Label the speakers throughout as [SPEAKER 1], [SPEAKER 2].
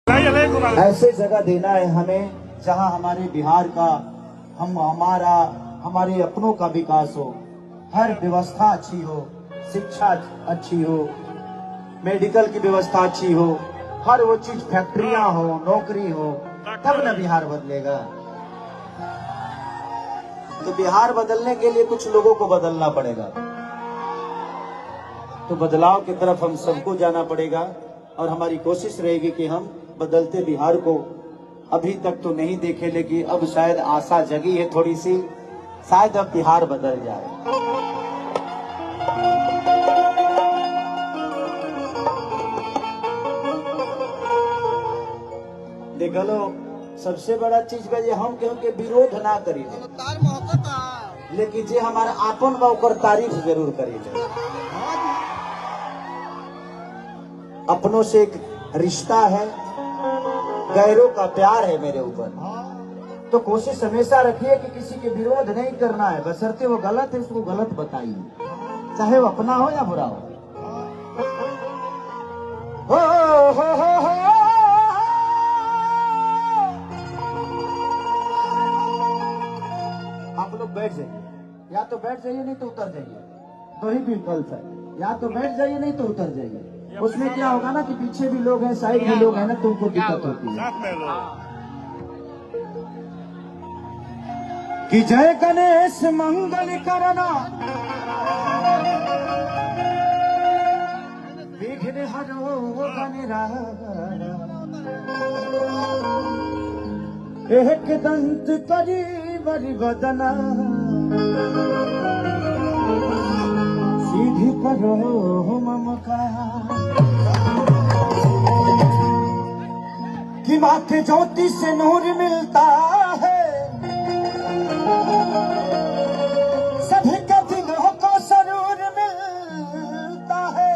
[SPEAKER 1] ऐसे जगह देना है हमें जहां हमारे बिहार का हमारे अपनों का विकास हो, हर व्यवस्था अच्छी हो, शिक्षा अच्छी हो, मेडिकल की व्यवस्था अच्छी हो, हर वो चीज फैक्ट्रियां हो, नौकरी हो, तब न बिहार बदलेगा। तो बिहार बदलने के लिए कुछ लोगों को बदलना पड़ेगा। तो बदलाव की तरफ हम सबको जाना पड़ेगा और हमारी कोशिश रहेगी कि हम बदलते बिहार को अभी तक तो नहीं देखे, लेकिन अब शायद आशा जगी है थोड़ी सी, शायद अब बिहार बदल जाए। देख लो, सबसे बड़ा चीज बा ये हम केहू के विरोध ना करी, लेकिन जे हमारा आपन बा ओकर तारीफ जरूर करी। अपनों से एक रिश्ता है, गैरों का प्यार है मेरे ऊपर, तो कोशिश हमेशा रखिए कि किसी के विरोध नहीं करना है, बशर्ते वो गलत है उसको गलत बताइए, चाहे वो अपना हो या बुरा हो। आप लोग बैठ जाइए, या तो बैठ जाइए नहीं तो उतर जाइए, दो ही विकल्प है, या तो बैठ जाइए नहीं तो उतर जाइए। उसमें क्या होगा ना कि पीछे भी लोग हैं, साइड भी लोग हैं ना, तुमको दिक्कत होती है। कि जय गणेश मंगल करना, विघ्न हरो गणराज, एक दंत करी बरि बदना, सीधी करो ममकार। कि माथे ज्योति से नूर मिलता है, सभी के दिलों को सरूर मिलता है।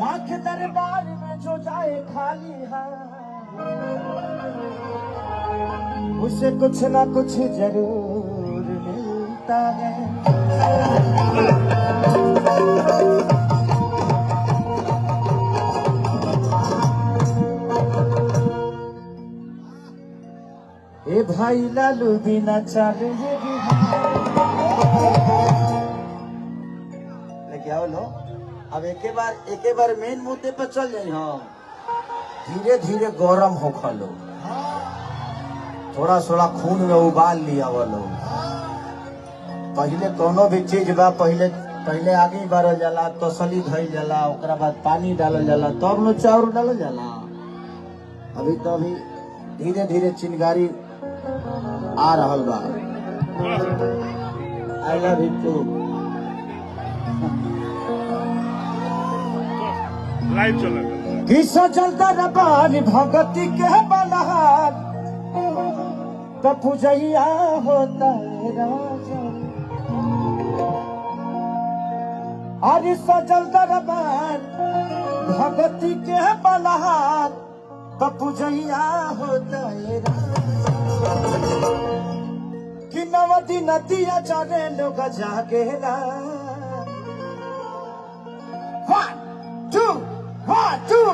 [SPEAKER 1] माँ के दरबार में जो जाए खाली हाथ, उसे कुछ ना कुछ जरूर मिलता है। ए भाई लालू बिना चालू ये लेके आओ लो। अब एक बार मेन मुद्दे पर चल जाए। हाँ, धीरे धीरे गरम हो खा लो, थोड़ा थोड़ा खून में उबाल लिया वो लोग। पहले कोनो भी चीज बा पहले आगे बढ़ल जाला, तसली धइल जाला, ओकरा बाद पानी डालल जाला, तब न चाउर डालल जाला। अभी तो अभी धीरे धीरे चिंगारी आ रहल बा। I love you too.
[SPEAKER 2] Live चलेगा।
[SPEAKER 1] किसा चलता रबारी भगती के बलहार, तो पूजैया होता है राजा। अरे सजल दरबार भगती के बलहार, तो पूजैया होता है राजा। कि नवदी नदिया चले लोग जागेला। 1 2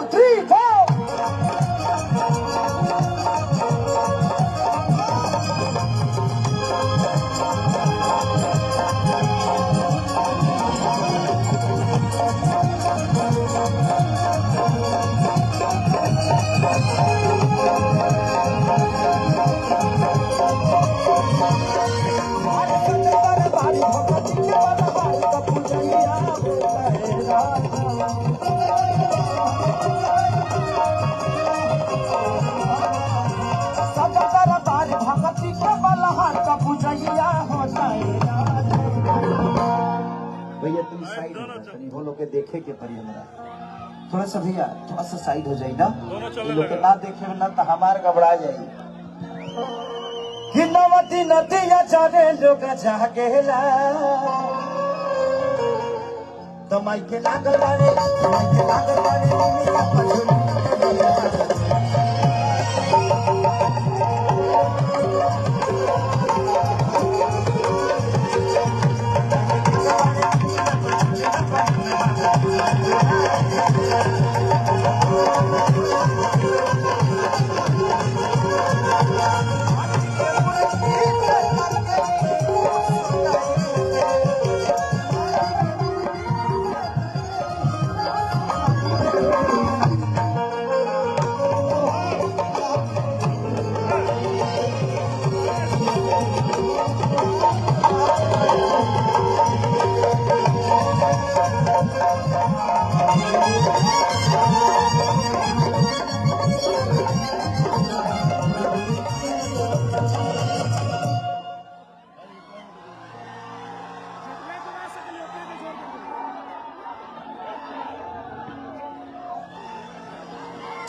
[SPEAKER 1] 3 4। भैया तुम साइड हो लोग के देखे के पड़ी हमरा, थोड़ा सा भैया थोड़ा सा साइड हो जाए ना, लोग के ना देखे ना तो हमार घबरा जाए। कि नवती नदिया चले लोग जागेला, तो माइके लागल बारे, माइके लागल बारे।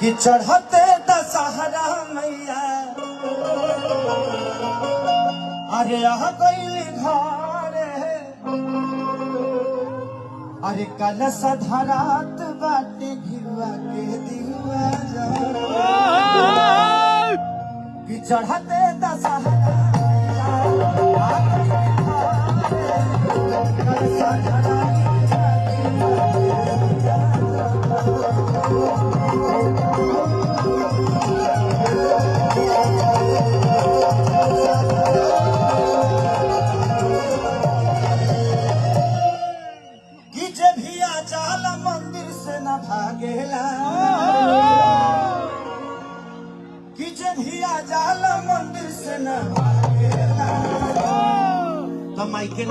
[SPEAKER 1] कि चढ़ते दशहरा मैया अरे यहाँ गईली घरे अरे कलश धरात बाटे घिवा के दिवा कि चढ़ते दशहरा मंदिर से न भागेला कि जभिया जाला मंदिर से न भागेला तो माइके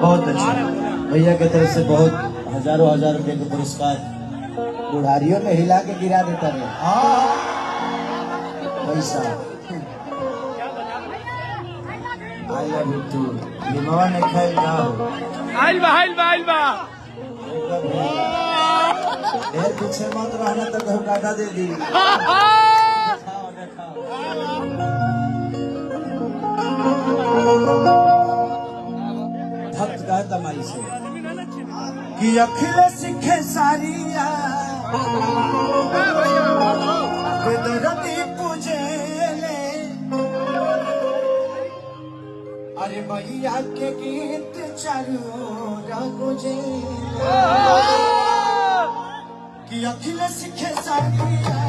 [SPEAKER 1] बहुत अच्छा भैया की तरफ से बहुत हजारों हजार रुपए के पुरस्कार बुढ़ारियों में हिला के गिरा देता है पैसा आई लव यू टू लिमवा ने खाई जाओ आइल बा ढेर पीछे मत रहना तो घर काटा दे दी भक्त का तमाई से कि अखिल सिखे सारिया बेदरती पूजे ले अरे मैया के गीत चालू गुजे कि अखिल सिखे सारिया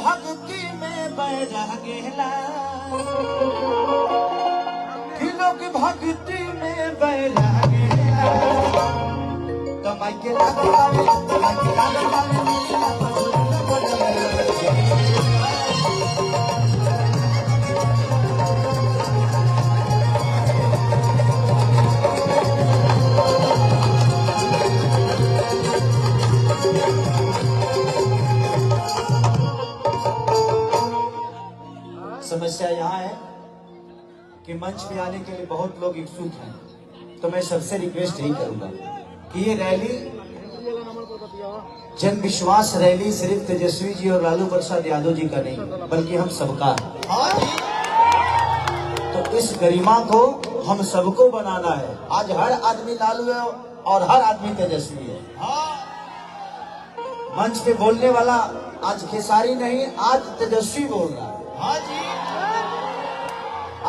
[SPEAKER 1] भक्ति में बैरा गेला लोग भक्ति में बैरा गेला कमाई के समस्या यहाँ है कि मंच पे आने के लिए बहुत लोग इच्छुक हैं, तो मैं सबसे रिक्वेस्ट यही करूंगा कि ये रैली जन विश्वास रैली सिर्फ तेजस्वी जी और लालू प्रसाद यादव जी का नहीं बल्कि हम सबका है। तो इस गरिमा को हम सबको बनाना है। आज हर आदमी लालू है और हर आदमी तेजस्वी है। मंच पे बोलने वाला आज खेसारी नहीं, आज तेजस्वी बोल रहा है। हाँ जी।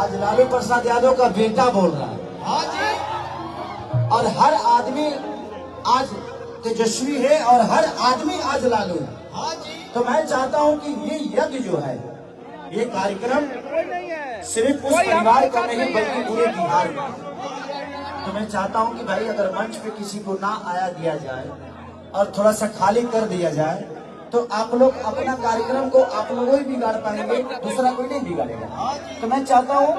[SPEAKER 1] आज लालू प्रसाद यादव का बेटा बोल रहा है। हाँ जी। और हर आदमी आज तेजस्वी है और हर आदमी आज लालू है। हाँ जी। तो मैं चाहता हूं कि ये यज्ञ जो है, ये कार्यक्रम सिर्फ उस परिवार का नहीं बल्कि पूरे बिहार का। तो मैं चाहता हूं कि भाई अगर मंच पे किसी को ना आया दिया जाए और थोड़ा सा खाली कर दिया जाए तो आप लोग अपना कार्यक्रम को आप लोग ही बिगाड़ पाएंगे, दूसरा कोई नहीं बिगाड़ेगा। तो मैं चाहता हूँ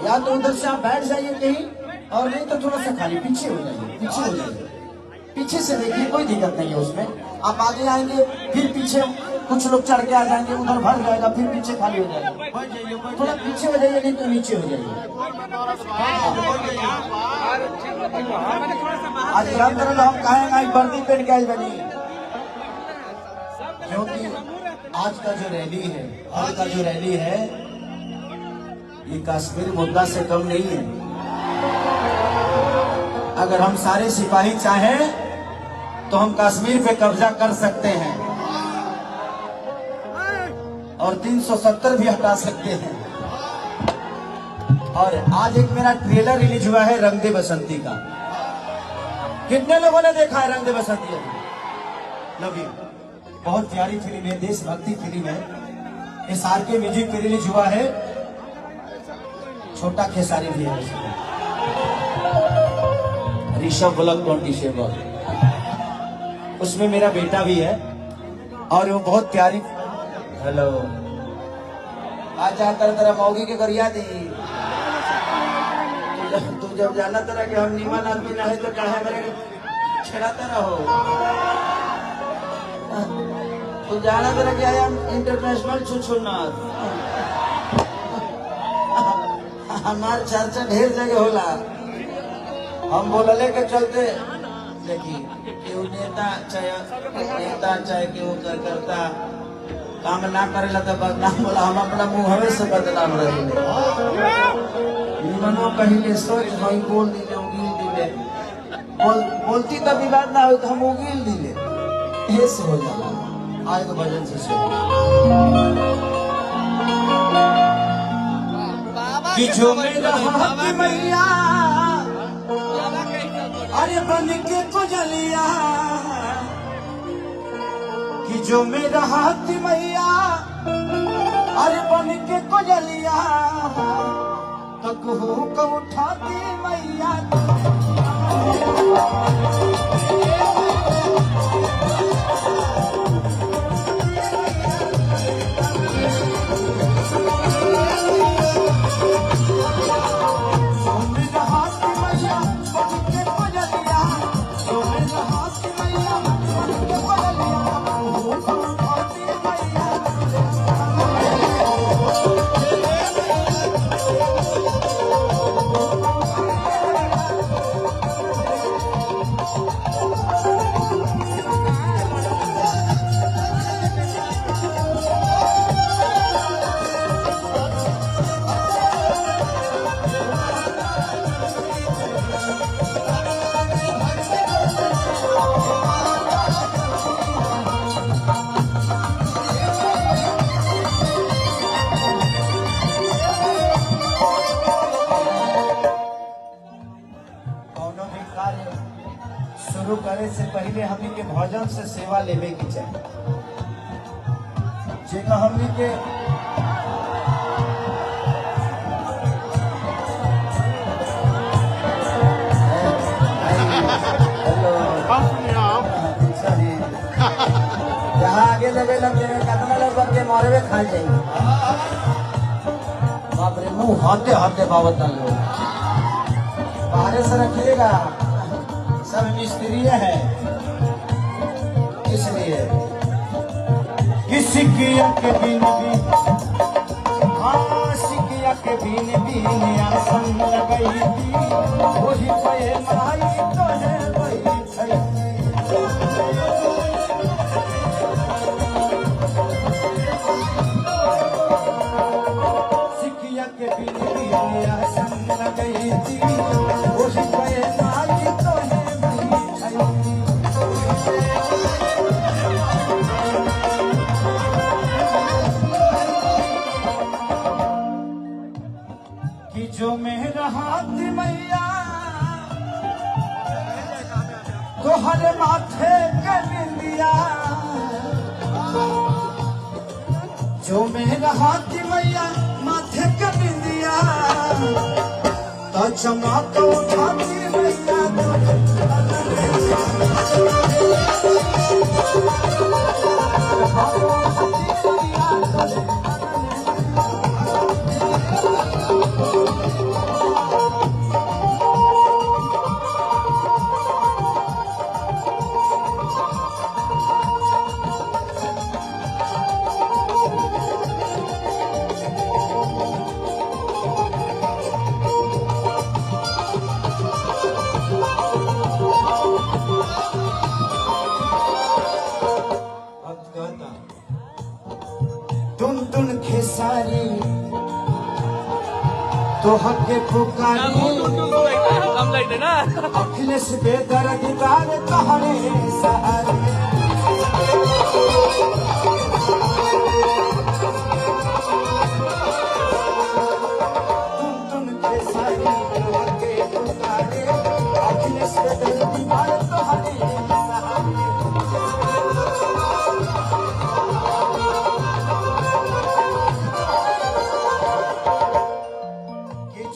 [SPEAKER 1] या तो उधर से आप बैठ जाइए कहीं और नहीं तो थोड़ा सा खाली पीछे हो जाइए, पीछे से देखिए, कोई दिक्कत नहीं है उसमें। आप आगे आएंगे, फिर पीछे कुछ लोग चढ़ के आ जाएंगे, उधर भर जाएगा, फिर पीछे खाली हो जाएगा। थोड़ा पीछे हो जाइए, नहीं तो नीचे हो जाइए। आज रात तरह हम कहेंगे आज वर्दी पहन के आज बनी, क्योंकि आज का जो रैली है, आज का जो रैली है, ये कश्मीर मुद्दा से कम नहीं है। अगर हम सारे सिपाही चाहें तो हम कश्मीर पे कब्जा कर सकते हैं और 370 भी हटा सकते हैं। और आज एक मेरा ट्रेलर रिलीज हुआ है रंग दे बसंती का। कितने लोगों ने देखा है रंग दे बसंती? Love you. बहुत प्यारी फिल्म है, देशभक्ति फिल्म है। SRK म्यूजिक पे रिलीज हुआ है। छोटा खेसारी भी है उसमें, ऋषभ ब्लॉक 27, उसमें मेरा बेटा भी है और वो बहुत प्यारी। हेलो, आज जाकर तेरा मौगी के गरिया दी। तू जब जाना तेरा कि हम निमन आदमी ना है तो कहे मेरे छेड़ाते रहो। तू जाना तेरा कि आई एम इंटरनेशनल छुछुन्नर। हमार चर्चा ढेर जगह होला। हम बोलले के चलते देखिए, केहू नेता चाहे केहू करता काम ना करेला तो बदनाम बोला। हम अपना मुंहवे से बदनाम रही निमनो कहिले सोच हम बोल दिले, उगील दिले। बोलती तो विवाद ना हो तो हम उगील दिले, ये से हो जाला। आज तो भजन से कि जो मेरा हाथ मैया अरे बन के कोजलिया, कि जो मेरा हाथ मैया अरे बन के कोजलिया, तो कहू को उठाती मैया। शुरू करे से पहले हमनी के भजन से सेवा लेवे की चाहिए। जेका हमनी के जहाँ आगे लगे लग जाए कितना लोग के मारे में खा जाएंगे। बाप रे, मुंह हाथे हाथे बाबत लोग बाहर से रखिएगा, सब मिस्त्री है। इसलिए सिकिया के बीन बीन, हाँ सिकिया के बीन बीन आसन लगई थी, वही पे माई तो है वही सिकिया के बीन बीन आसन लगई थी, वही पे माई तो है। कि जो मेरा हाथ मैया तो हर माथे के बिंदिया, जो मेरा हाथ मैया माथे के बिंदिया, तो चमा तो उठाती मैया टुन खेसारी तो हके पुकारी अखिलेश बेदर्दी बार तोहरे सहारे टुन खेसारी तो हके पुकारी अखिलेश बेदर्दी बार तोहरे सहारे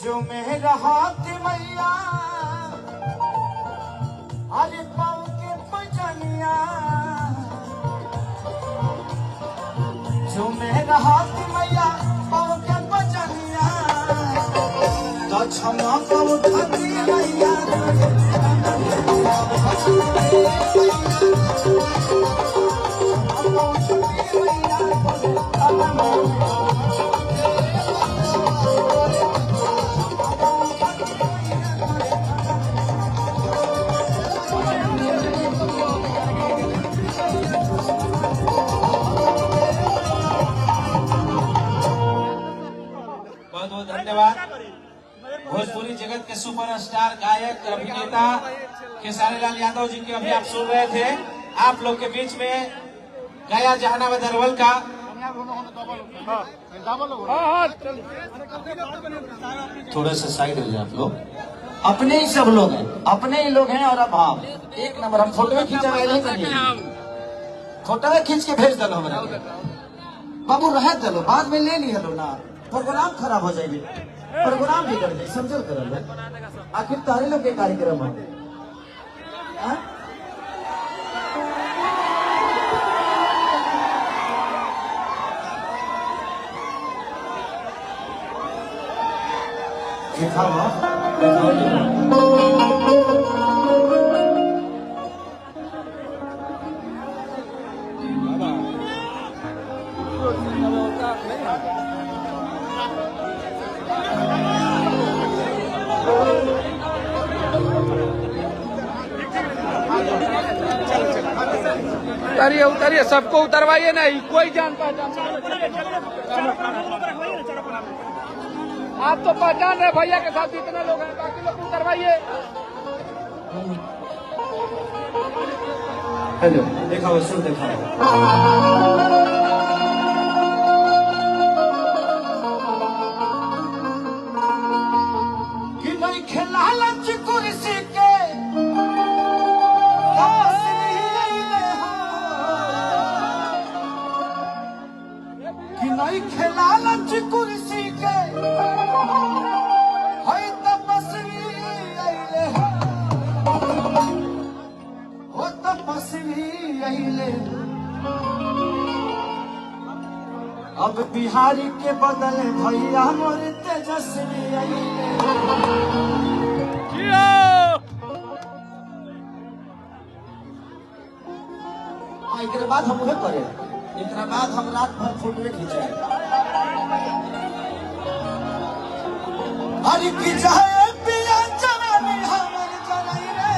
[SPEAKER 1] जो मेरा हाथ मैया अरे पाँव के पजनिया जो मेरा हाथ मैया पाँव के पजनिया तो क्षमा को उठाती मैया
[SPEAKER 2] बहुत बहुत धन्यवाद। भोजपुरी जगत के सुपरस्टार गायक अभिनेता खेसारी लाल यादव जी के अभी आप सुन रहे थे। आप लोग के बीच में गाया जहानाबाद अरवल का
[SPEAKER 1] थोड़ा सा साइड हो जाए आप लोग। अपने ही सब लोग हैं, अपने ही लोग हैं। और अब हाँ एक नंबर हम फोटो में खींचा फोटो में खींच के भेज दलो हमारा बाबू रह दलो बाद में ले ली हलो ना प्रोग्राम खराब हो जाएगी प्रोग्राम भी कर दे समझल कर आखिर तारे लोग के कार्यक्रम है
[SPEAKER 3] उतारिए उतारिए सबको उतरवाइए नहीं कोई जान पहचान आप तो पहचान रहे भैया के साथ जितने लोग हैं बाकी लोग उतरवाइए।
[SPEAKER 1] हेलो देखा सुन देखा कि नहीं खेला लंच कुर्सी के कि नहीं खेला लंच कुर्सी के है तपस्वी अइले हो तपस्वी अइले अब बिहारी के बदले भैया मोर तेजस्वी अइले एक बाद हम उहे करे एक बाद हम रात भर फोटो खींचे अरे की जाए पिया जवानी हमर जलाई रे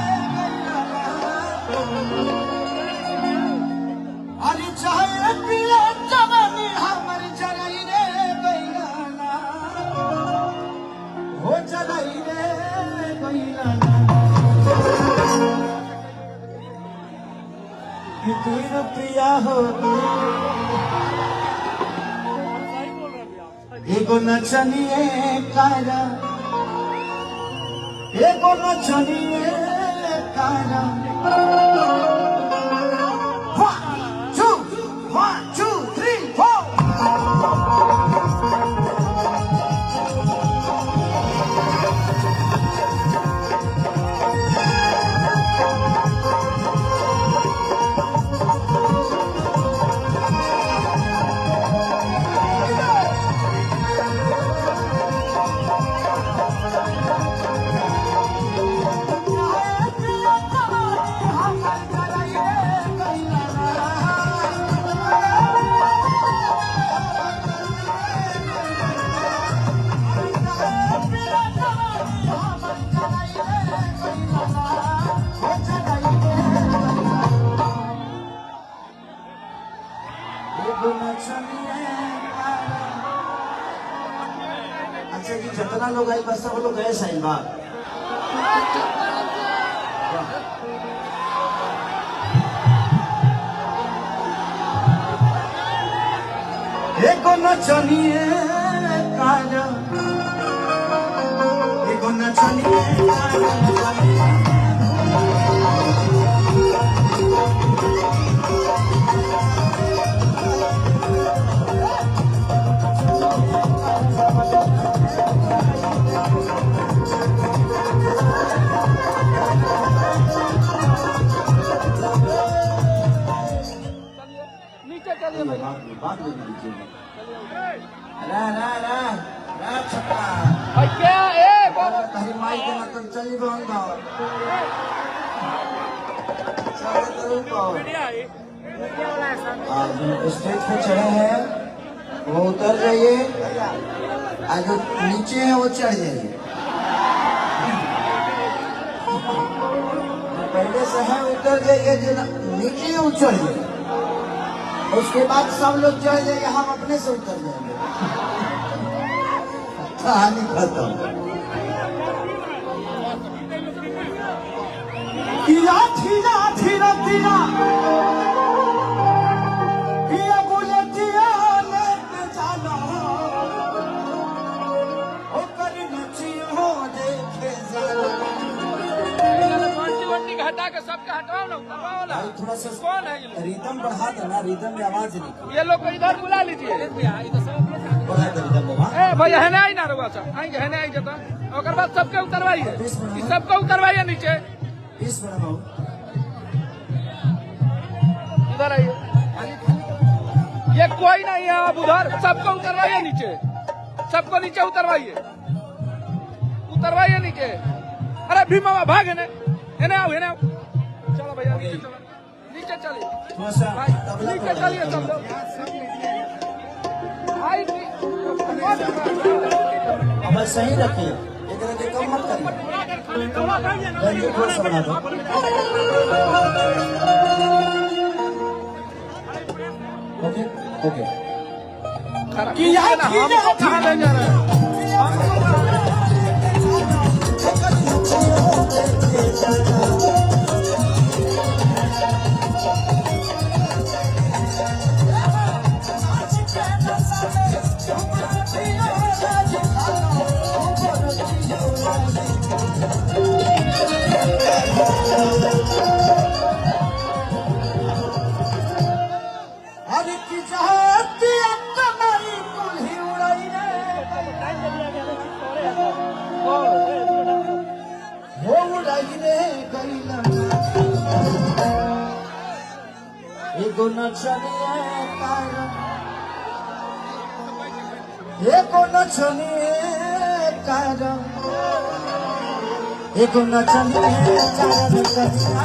[SPEAKER 1] अरे जाए पिया जवानी हमर जलाई रे बैलाना हो जलाई रे बैलाना कि तू रुपया हो एगो नचनिए कारा एगो नचनिए कारा 1 2 3 4 हम जितना लोग आई बस सब लोग ऐसा ही बात एको नचनिए काज एको नचनिए
[SPEAKER 3] नीचे चलिए भैया
[SPEAKER 1] बात नहीं कीजिए छक्का
[SPEAKER 3] भाई क्या
[SPEAKER 1] तारी माई के मतलब चली बंदा आज स्टेज पे चढ़े हैं वो उतर जाइए आज जो नीचे है वो चढ़ जाइए पहले से है उतर जाइए जो नीचे है वो चढ़ जाइए उसके बाद सब लोग चढ़ जाएंगे हम अपने से उतर जाएंगे कहानी खत्म धीरा धीरा धीरा धीरा ये बुलेटिया लेके जाना ओ कर नची हो देखे जाना
[SPEAKER 3] वंटी हटा के सबके हटाओ ना उतरवाओ ना
[SPEAKER 1] थोड़ा सा
[SPEAKER 3] कौन है ये लोग?
[SPEAKER 1] रिदम बढ़ा देना रिदम में आवाज निकल
[SPEAKER 3] ये लोग को इधर बुला लीजिए
[SPEAKER 1] बढ़ा दे रिदम में
[SPEAKER 3] ए भैया है ना आई ना रुआ सा आएंगे है ना आई जता और बाद सबके उतरवाइए इस सबको उतरवाइए नीचे
[SPEAKER 1] इस बड़ा बाबू
[SPEAKER 3] इधर आइए ये कोई नहीं है अब उधर सबको उतरवाइए नीचे सबको नीचे उतरवाइए उतरवाइए नीचे अरे भीमा भाग है ना आओ चलो भैया नीचे चलो नीचे चलिए
[SPEAKER 1] थोड़ा सा
[SPEAKER 3] भाई नीचे चलिए सब लोग भाई
[SPEAKER 1] अब सही रखिए एक रखे कम मत करिए गंजी थोड़ा सा बना दो ओके ओके
[SPEAKER 3] हमको कहाँ ले जा रहे हैं
[SPEAKER 1] अरे की जाती कमाई कुल्ही उड़ाई वो उड़ाई रे गईला एगो नचनिए कारण एको नचनिए कारण एको नचनिए कारण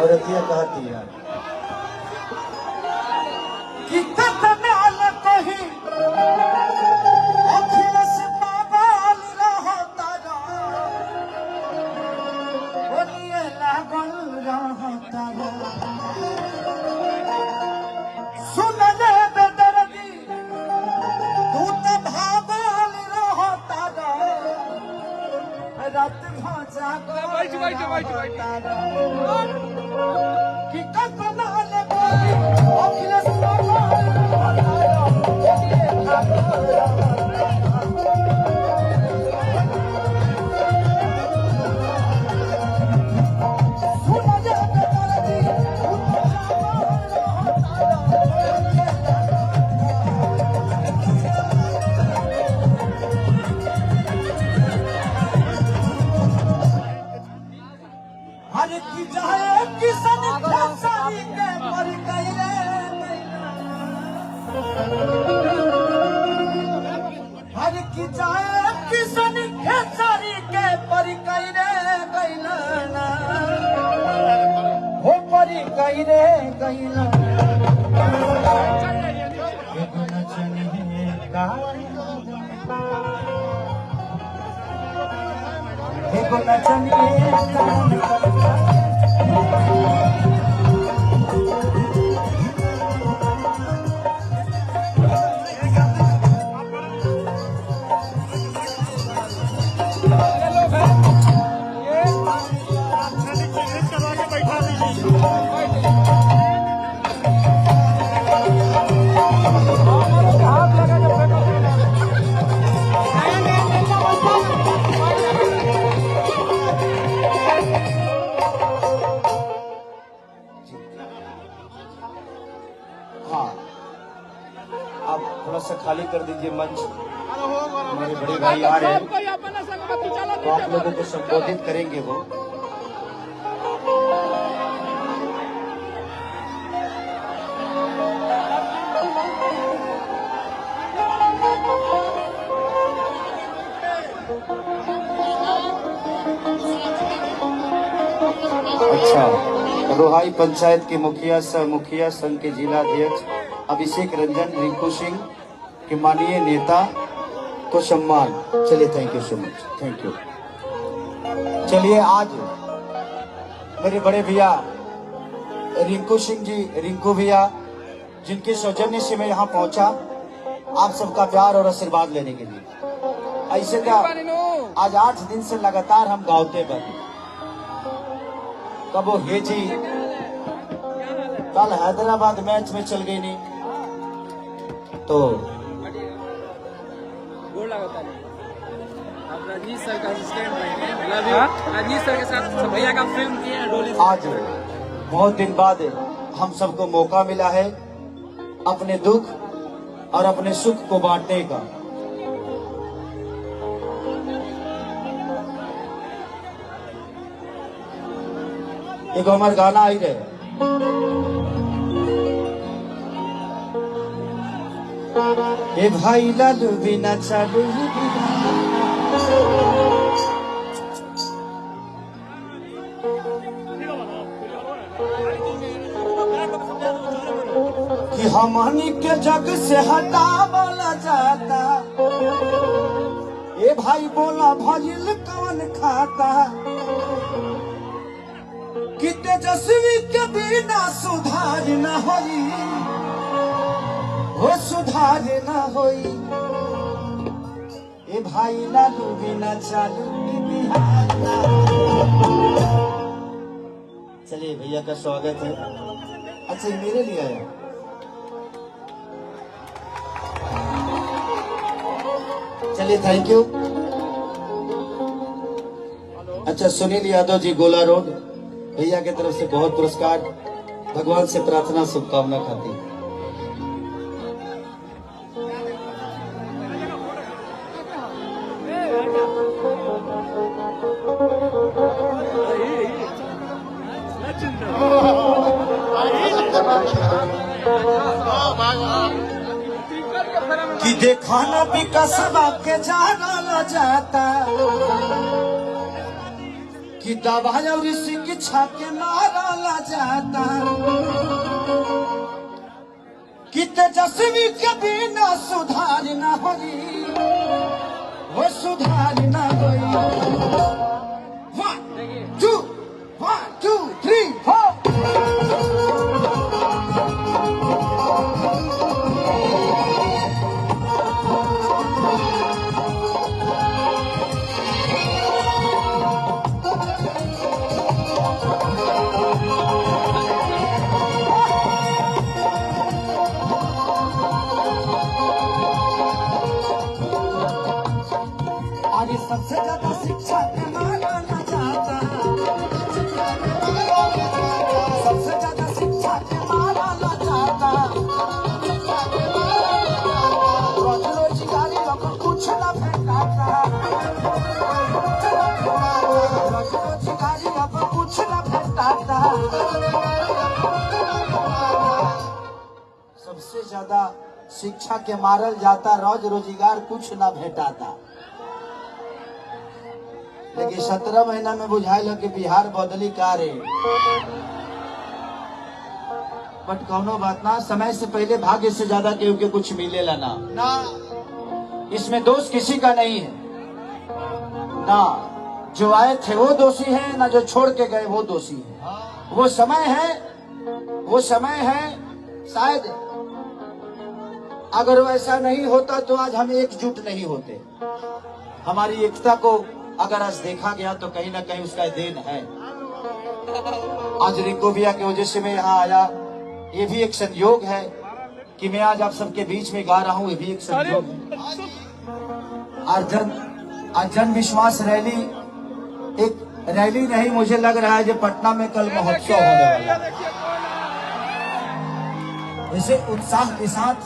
[SPEAKER 1] औरतिया कहती है कि ततनाल कही अखिलेश बाबाल रहता गा ओनिए लागल रहता गा सुन रे बेदर्दी तू तो भागल रहता गा रात भर जागल रहता गा कि कतना ले अखिलेश सुन जा एगो नचनिए हाँ, आप थोड़ा सा खाली कर दीजिए मंच। हमारे बड़े भाई आ रहे हैं, तो आप लोगों को संबोधित करेंगे वो। अच्छा, रोहाई पंचायत के मुखिया सह मुखिया संघ के जिला अध्यक्ष अभिषेक रंजन रिंकू सिंह के माननीय नेता को सम्मान। चलिए, thank you so much, thank you. चलिए, आज मेरे बड़े भैया रिंकू सिंह जी, रिंकू भैया, जिनके सौजन्य से मैं यहाँ पहुंचा आप सबका प्यार और आशीर्वाद लेने के लिए। ऐसे क्या आज 8 दिन से लगातार हम गावते बने। कब वो हे जी कल हैदराबाद मैच में चल गई नहीं तो
[SPEAKER 4] आप रजनीश सर का असिस्टेंट रहे, रजनीश सर के साथ भैया का फिल्म किए हैं डोली।
[SPEAKER 1] आज बहुत दिन बाद हम सबको मौका मिला है अपने दुख और अपने सुख को बांटने का। एक हमारा गाना आई रहे, ए भाई लालू बिना चालू कि हमनी के जग से हटावला जाता। ए भाई बोला भजिल कौन खाता कि तेजस्वी के बिना सुधार न होई, वो सुधार न होई। ए भाई लालू बिना चालू बिहार ना। चलिए, भैया का स्वागत है। अच्छा, ये मेरे लिए आया। चलिए, थैंक यू। अच्छा, सुनील यादव जी, गोला रोड, भैया की तरफ से बहुत पुरस्कार। भगवान से प्रार्थना शुभकामना खाती। कि देखा ना विकास के जाना जाता कि दवाई और शिक्षा के मारा जाता कि तेजस्वी के बिना सुधार न होई, वो सुधार न होई। 1 2 1 2 3 4 सबसे ज्यादा शिक्षा के माना न जाता, सबसे ज्यादा शिक्षा के माना न जाता। रोजगारी लोग कुछ न भेटाता, रोजगारी अब कुछ न भेटाता। सबसे ज्यादा शिक्षा के मारल जाता, रोजगार कुछ न भेटाता। लेकिन 17 महीना में बुझाइल कि बिहार बदली का रे। बट कौनो बात ना, समय से पहले भाग्य से ज्यादा केहू के कुछ मिलेला ना। इसमें दोष किसी का नहीं है। ना जो आए थे वो दोषी है, ना जो छोड़ के गए वो दोषी है। वो समय है शायद अगर वैसा नहीं होता तो आज हम एकजुट नहीं होते। हमारी एकता को अगर आज देखा गया तो कहीं ना कहीं उसका देन है। आज रिंकोविया की वजह से मैं यहाँ आया, ये भी एक संयोग है कि मैं आज आप सबके बीच में गा रहा हूँ, ये भी एक संयोग है। आज जन विश्वास रैली एक रैली नहीं, मुझे लग रहा है जो पटना में कल महोत्सव होने वाला है। इसे उत्साह के साथ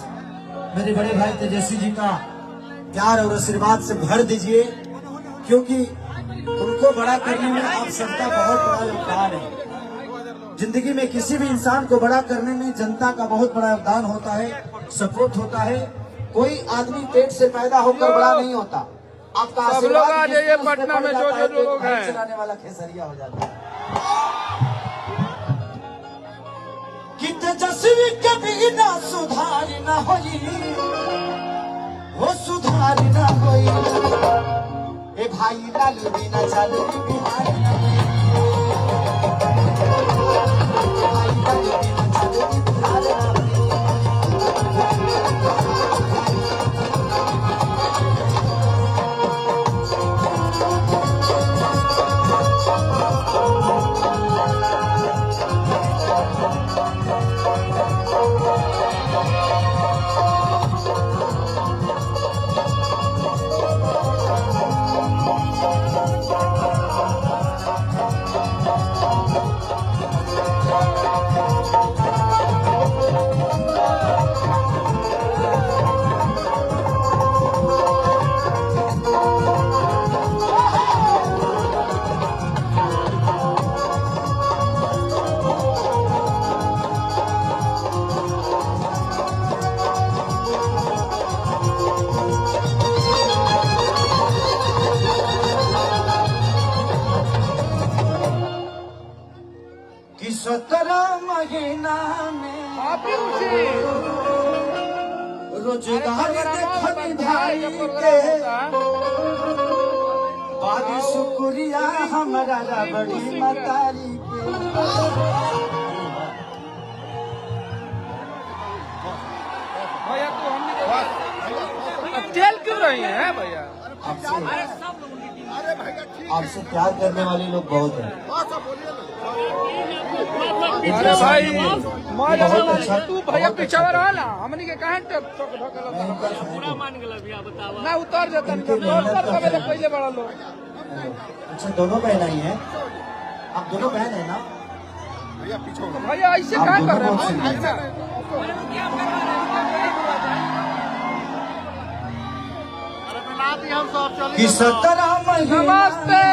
[SPEAKER 1] मेरे बड़े भाई तेजस्वी जी का प्यार और आशीर्वाद से भर दीजिए, क्योंकि उनको बड़ा करने में आप सबका बहुत बड़ा योगदान है। जिंदगी में किसी भी इंसान को बड़ा करने में जनता का बहुत बड़ा योगदान होता है, सपोर्ट होता है। कोई आदमी पेट से पैदा होकर बड़ा नहीं होता। आपका आशीर्वाद
[SPEAKER 3] आ जाइए पटना में जो लोग हैं,
[SPEAKER 1] चलाने वाला खेसरिया हो जाता है। कि तेजस्वी कभी ना सुधार ना होई, वो सुधार ना होई। ए भाई लालू बिना चले बिहार ना होई। भाई लालू बिना चले बिहार ना होई। कि 17 महीना में रोजगार देखनी भाई के बारी शुक्रिया हमारा बड़ी मतारी
[SPEAKER 3] भैया तो हमने जेल क्यों रही है भैया?
[SPEAKER 1] आपसे प्यार करने वाले लोग बहुत हैं।
[SPEAKER 3] अरे भाई
[SPEAKER 1] बहुत अच्छा,
[SPEAKER 3] तू भैया पीछे रहा ना, हमनी के कहां ना उतर जाता पहले बड़ा लोग।
[SPEAKER 1] अच्छा दोनों बहन आई हैं, आप दोनों बहन है ना?
[SPEAKER 3] भैया ऐसे क्या कर रहे हैं?
[SPEAKER 1] कि 17 महीना
[SPEAKER 3] नमस्ते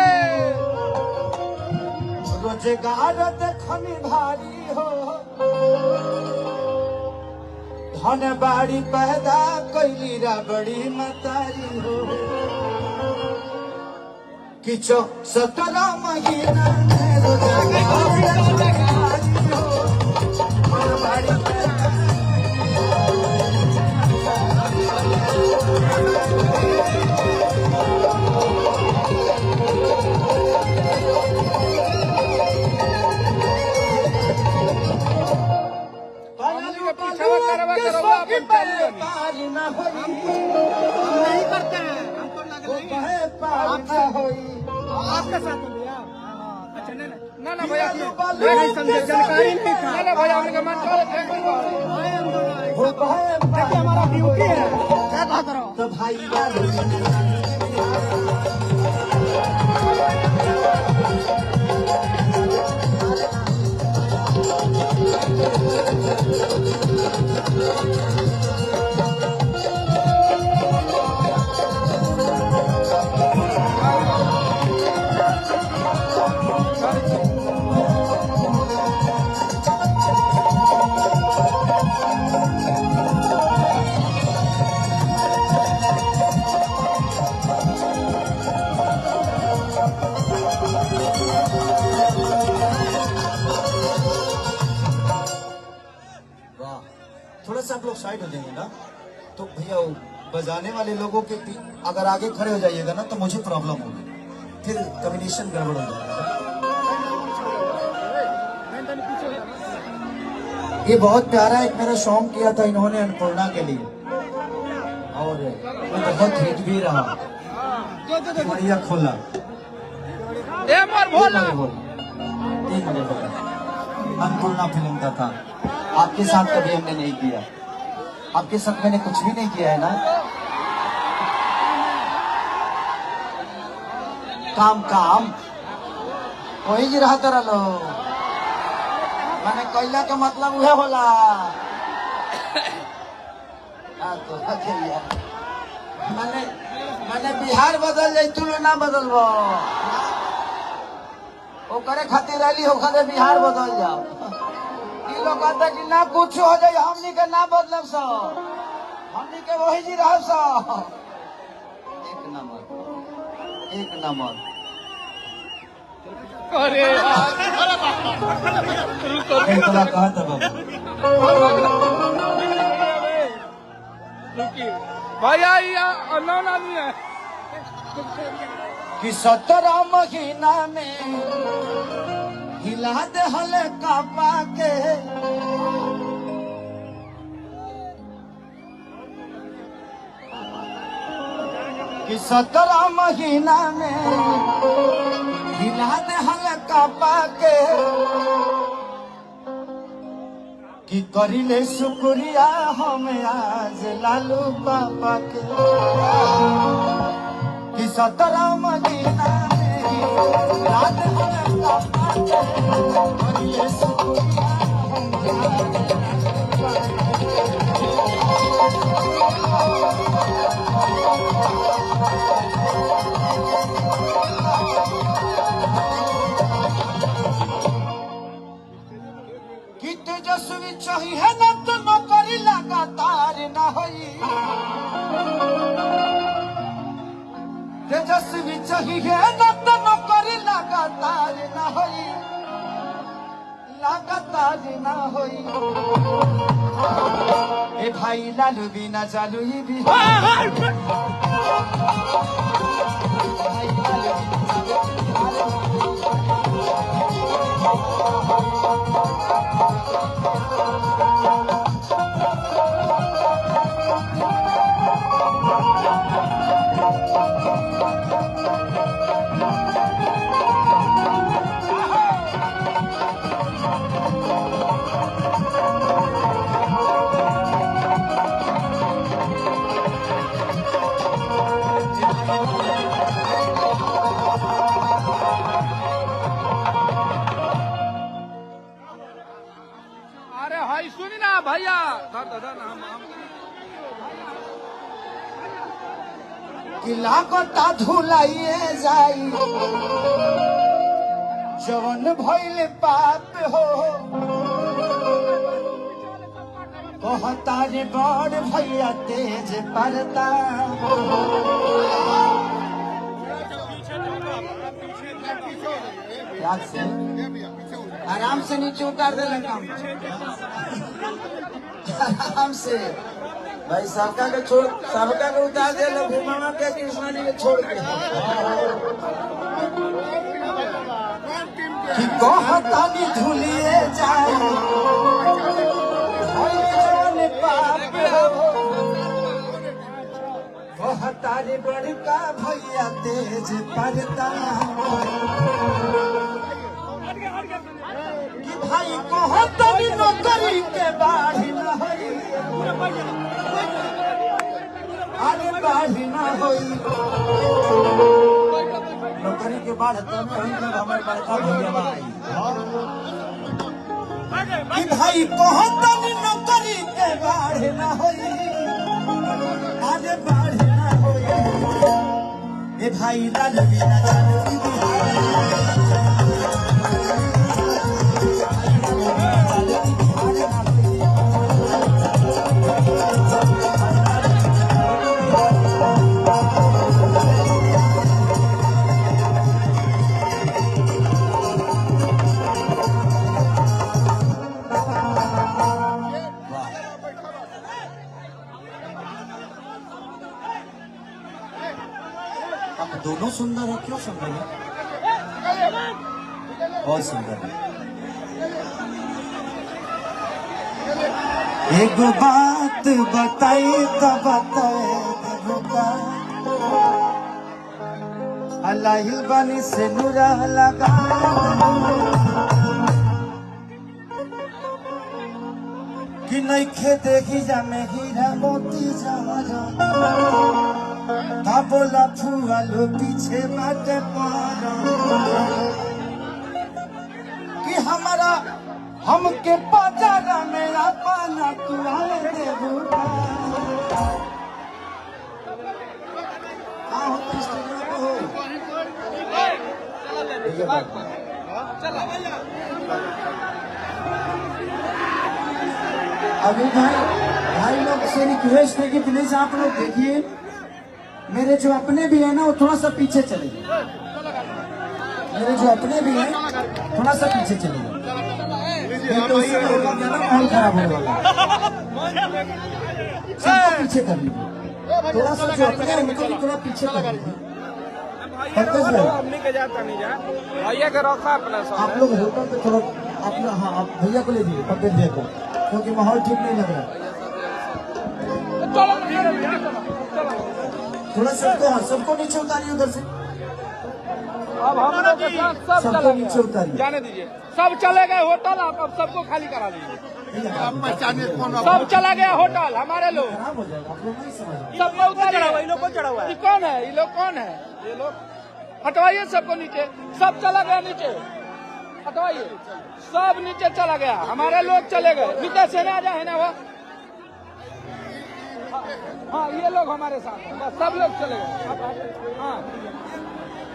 [SPEAKER 1] रोजगार देखनी भारी हो, धन बाड़ी पैदा कैली रा बड़ी मतारी हो। कि 17 महीना में रोजगार देखनी भारी हो, धन बाड़ी पैदा
[SPEAKER 5] नहीं करते हैं, हमको लग रही आपके साथ में भैया। अच्छा
[SPEAKER 3] ना भैया
[SPEAKER 5] नहीं समझे, जानकारी नहीं था।
[SPEAKER 3] ना भैया हमने मन
[SPEAKER 5] देखिए हमारा ड्यूटी है, क्या कहा करो
[SPEAKER 1] तो भाई बजाने वाले लोगों के अगर आगे खड़े हो जाइएगा ना तो मुझे प्रॉब्लम होगी, फिर कम्युनिकेशन गड़बड़ हो जाएगा। ये बहुत प्यारा एक मेरा सॉन्ग किया था इन्होंने अन्नपूर्णा के लिए, और ये बहुत हिट भी रहा। बढ़िया खोला अन्नपूर्णा फिल्म का था। आपके साथ कभी हमने नहीं किया, आपके साथ मैंने कुछ भी नहीं किया है ना। काम काम वही जी रहा तरह लो, मैंने कोयला का मतलब वह होला। तो मैंने बिहार बदल जाए तू ना बदलबो, वो करे खातिर रैली हो खातिर बिहार बदल जाओ। ये लोग कहते कि ना कुछ हो जाए हमनी के ना बदलब सो, हमनी के वही जी रह सो। एक नंबर एक नंबर।
[SPEAKER 3] अरे
[SPEAKER 1] कहा था बाबा
[SPEAKER 3] भैया ये अननोन आदमी है
[SPEAKER 1] कि 17 महीना में हिला दे हले कापा के, कि 17 महीना में हिला दे हले कापा के, कि करिले शुक्रिया हम आज लालू पापा के, कि 17 महीना में हिला दे हले कापा के, करिले शुक्रिया हम आज कि तेजस्वी चाहिए न तो नौकरी लगातार न होई, तेजस्वी चाहिए न तो नौकरी लगातार न होई, लगातार न होई। ए भाई लालू बिना चालू ही भी
[SPEAKER 3] अरे हाय सुनी ना भैया दादा ना
[SPEAKER 1] किला गोटा धुलाइए जाई जवन भइल पाप हो, कहता रे बड़ भैया तेज परता। याद से आराम से नीचे उतार देना काम, आराम से भाई सबका के छोड़, सबका के उतार दे लो, भीमा के कृष्णा जी के छोड़ के। कि कहतानी धुलिए जाए जवन पाप हो, कहतानी बड़का भैया तेज परता। कि भाई कहतानी नौकरी के बाढ़ी न होई, अरे बाढ़ी न होई, नौकरी के बाद हमारे बड़का भैया भाई। कि भाई कहतानी नौकरी के बाढ़ी न होई, अरे बाढ़ी न होई। ए भाई लालू बिना चालू आप दोनों सुंदर है, क्यों सुंदर है? बहुत सुंदर है। एक बात बताई तो बताए देवका, अल्लाह बनी से नूरा लगा, कि नहीं खे देखी जा में हीरा मोती जवारा, बोला फुआ लो पीछे बाटे पारा, कि हमारा हमके बाजारा में अपना तुआले देबूका। हाँ हो तो स्टूडियो पे हो। अभी भाई लोग से रिक्वेस्ट है कि प्लीज आप लोग देखिए, मेरे जो अपने भी है ना वो थोड़ा सा पीछे चले गए, मेरे जो अपने भी हैं थोड़ा सा पीछे चले गए, तो उससे होगा क्या ना, माहौल खराब होने वाला। सबको पीछे कर लीजिए, थोड़ा सा जो अपने हैं उनको भी थोड़ा पीछे कर लीजिए।
[SPEAKER 3] भैया का रखा अपना
[SPEAKER 1] आप लोग होटल पे थोड़ा अपना, हाँ आप भैया को ले दीजिए, पंकज भैया को, क्योंकि माहौल ठीक नहीं लग रहा। थोड़ा सबको, हाँ सबको नीचे उतारिए उधर से,
[SPEAKER 3] अब हम लोग के साथ सब
[SPEAKER 1] सबको
[SPEAKER 3] चले
[SPEAKER 1] नीचे
[SPEAKER 3] गए,
[SPEAKER 1] उतारिए।
[SPEAKER 3] जाने दीजिए। सब चले गए होटल, आप अब सबको खाली करा दीजिए। सब चला गया होटल, हमारे लोग
[SPEAKER 1] खराब हो जाएगा, आप लोग नहीं समझ रहे।
[SPEAKER 3] सबको उतारिए। ये कौन है? ये लोग कौन है? ये लोग हटवाइए सबको नीचे, सब चला गया नीचे, हटवाइए सब नीचे चला गया, हमारे लोग चले गए नीचे से। ना जा है ना वो, हाँ ये लोग हमारे साथ हैं, बस सब लोग चले गए। हाँ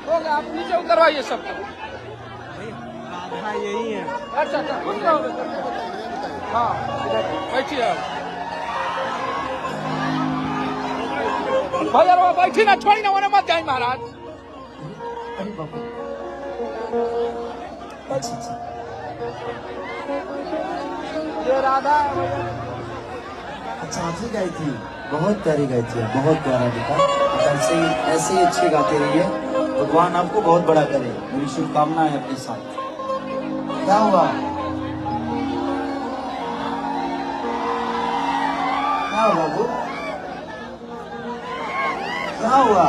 [SPEAKER 3] हो गया, आप नीचे उतरवाइए सबको।
[SPEAKER 4] यही है।
[SPEAKER 3] अच्छा अच्छा खुश रहो। हाँ बैठिए आप भैया, वो बैठी ना, छोड़ी ना, वो मत जाए महाराज।
[SPEAKER 1] अरे बाबू, अच्छा अच्छा,
[SPEAKER 3] ये राधा है भैया।
[SPEAKER 1] अच्छा आप ही गाई थी, बहुत प्यारी गाई थी, बहुत प्यारा बेटा। ऐसे ही अच्छे गाते रहिए, भगवान आपको बहुत बड़ा करे, मेरी शुभकामनाएं अपने साथ। क्या हुआ? क्या हुआ बाबू? क्या हुआ?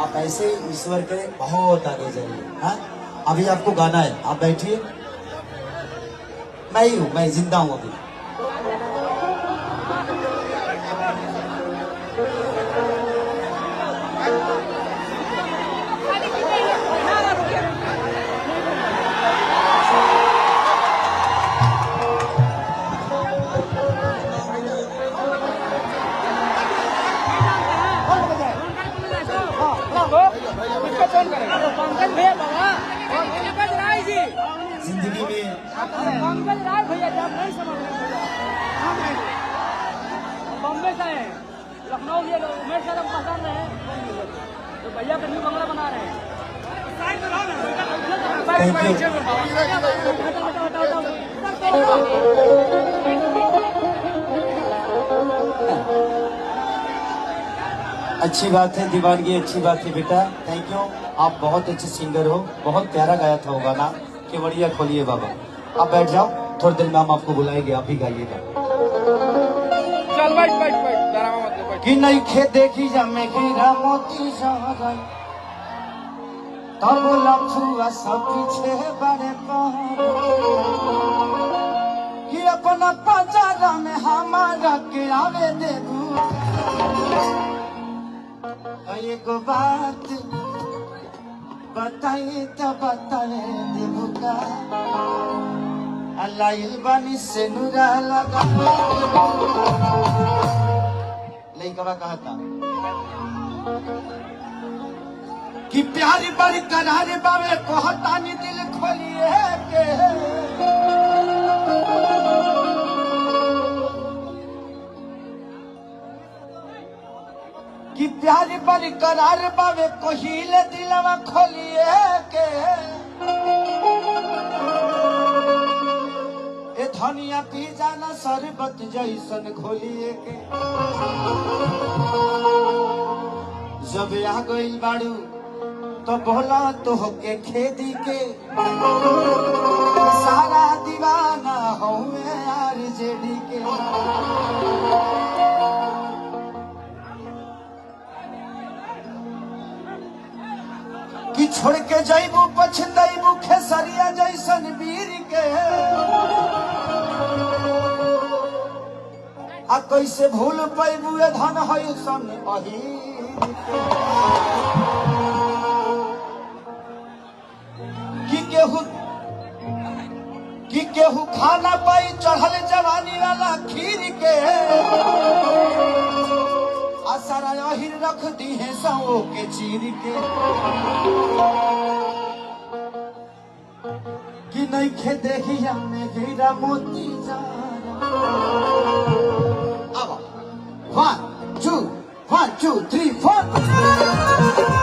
[SPEAKER 1] आप ऐसे ही ईश्वर करें, बहुत आगे जाइए। हाँ अभी आपको गाना है, आप बैठिए। मैं ही हूँ, मैं जिंदा हूँ अभी।
[SPEAKER 3] किसको फोन करेगा?
[SPEAKER 5] पंकज भैया बाबा, पंकज राय जी,
[SPEAKER 1] जिंदगी में
[SPEAKER 5] पंकज राय भैया जी, आप नहीं समझ रहे भैया। बॉम्बे से हैं, लखनऊ ये लोग उमेश सर पसंद है, तो भैया का न्यू बंगला बना रहे हैं।
[SPEAKER 1] अच्छी बात है दीवानगी, अच्छी बात है बेटा, थैंक यू। आप बहुत अच्छे सिंगर हो, बहुत प्यारा गाया था वो गाना। केवड़िया खोलिए बाबा, आप बैठ जाओ, थोड़ी देर में हम आपको बुलाएंगे, आप ही गाइएगा।
[SPEAKER 3] चल बैठ बैठ बैठ, डरावा मत बैठ।
[SPEAKER 1] कि नहीं खे देखी जा में हीरा मोती जवारा, तब लफुआ सब पीछे बड़े कि अपना पचारा में हमारा के आवे देबू। एक बात बताई तो बताए देबू का, अल्लाह बनी से नूरा लगा। लइकवा कहा था कि प्यारी बड़ी करारे बावे कहतानी दिल खोलिए के, कि प्यारी बड़ी करार बावे कहिले दिलवा खोलिए के। धनिया पी जाना शरबत जैसन घोलिए के जब आ गइल बाड़ू तो बोला तो होके खेदी के सारा दीवाना हमें यार जेडी के कि छोड़ के जाइबू पछतैबू खेसरिया जैसन वीर के आ कैसे भूल पैबू ए धन है सन अहीर के कि केहू खाना पाई चढ़ल जवानी वाला खीर के सारा अहिर रख दी है सौ के चीर के कि नहीं खे देखिया में हीरा मोती जा अब 1 2 3 4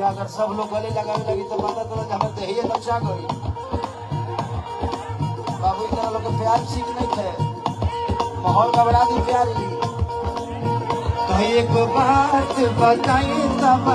[SPEAKER 1] अगर सब लोग गले लगाने लगी तो पता चला हमारे दहिए बच्चा गई बाबू इतना लोग प्यार सीख नहीं थे माहौल का बड़ा दी प्यार तो एक बात बताई तब